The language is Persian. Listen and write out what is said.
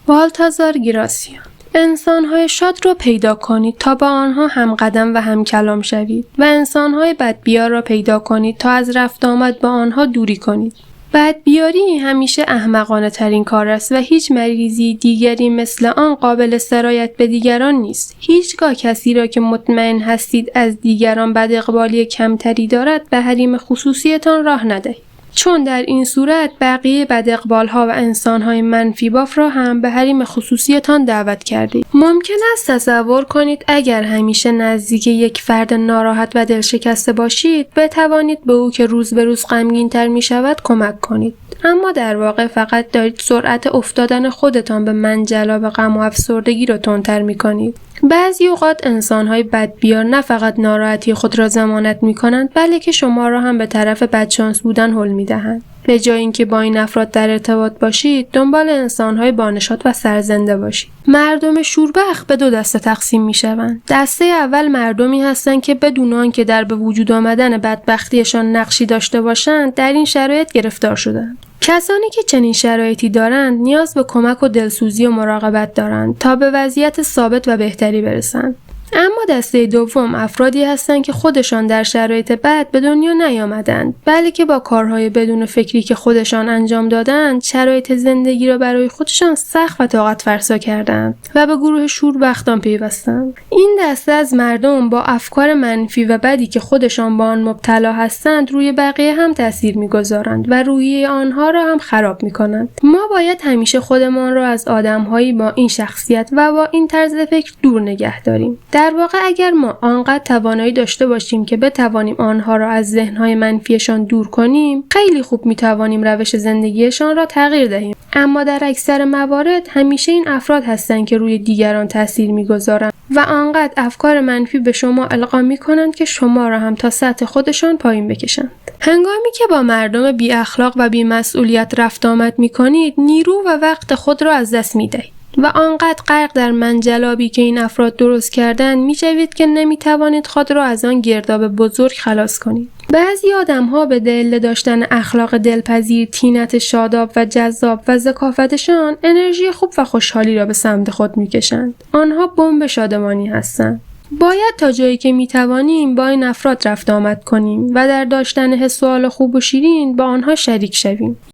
والتازار گراسیا. انسان‌های شاد را پیدا کنید تا با آنها همقدم و همکلام شوید و انسان‌های بدبیار را پیدا کنید تا از رفت آمد با آنها دوری کنید. بدبیاری همیشه احمقانه ترین کار است و هیچ مریضی دیگری مثل آن قابل سرایت به دیگران نیست. هیچگاه کسی را که مطمئن هستید از دیگران بداقبالی کمتری دارد به حریم خصوصیتان راه ندهید. چون در این صورت بقیه بداقبال‌ها و انسان‌های منفی باف را هم به حریم خصوصیتان دعوت کردید. ممکن است تصور کنید اگر همیشه نزدیک یک فرد ناراحت و دلشکسته باشید، بتوانید به او که روز به روز غمگین‌تر می‌شود کمک کنید. اما در واقع فقط دارید سرعت افتادن خودتان به منجلاب غم و افسردگی را تندتر می‌کنید. بعضی اوقات انسان‌های بدبیار نه فقط ناراحتی خود را ضمانت می‌کنند، بلکه شما را هم به طرف بدشانس بودن هل می‌دهند. به جای اینکه با این افراد در ارتباط باشید، دنبال انسان‌های بانشاد و سرزنده باشید. مردم شوربخت به دو دسته تقسیم می‌شوند. دسته اول مردمی هستند که بدون آنکه در به وجود آمدن بدبختیشان نقشی داشته باشند، در این شرایط گرفتار شدند. کسانی که چنین شرایطی دارند نیاز به کمک و دلسوزی و مراقبت دارند تا به وضعیت ثابت و بهتری برسند. اما دسته دوم افرادی هستند که خودشان در شرایط بد به دنیا نیامدند، بلکه با کارهای بدون فکری که خودشان انجام دادند شرایط زندگی را برای خودشان سخت و طاقت فرسا کردند و به گروه شوربختان پیوستند. این دسته از مردم با افکار منفی و بدی که خودشان با آن مبتلا هستند روی بقیه هم تأثیر می‌گذارند و روحیه آنها را هم خراب می‌کنند. ما باید همیشه خودمان را از آدم‌هایی با این شخصیت و با این طرز فکر دور نگه داریم. در واقع اگر ما آنقدر توانایی داشته باشیم که بتوانیم آنها را از ذهن‌های منفیشان دور کنیم، خیلی خوب می‌توانیم روش زندگیشان را تغییر دهیم. اما در اکثر موارد همیشه این افراد هستند که روی دیگران تأثیر می‌گذارند و آنقدر افکار منفی به شما القا می‌کنند که شما را هم تا سطح خودشان پایین بکشند. هنگامی که با مردم بی اخلاق و بی مسئولیت رفت آمد می‌کنید، نیرو و وقت خود را از دست می‌دهید. و آنقدر غرق در منجلابی که این افراد درست کردن می‌شوید که نمی‌توانید خود را از آن گرداب بزرگ خلاص کنید. بعضی آدم‌ها به دلیل داشتن اخلاق دلپذیر، طینت شاداب و جذاب و ذکاوتشان انرژی خوب و خوشحالی را به سمت خود می‌کشند. آنها بمب شادمانی هستند. باید تا جایی که می‌توانیم با این افراد رفت آمد کنیم و در داشتن حس و حال خوب و شیرین با آنها شریک شویم.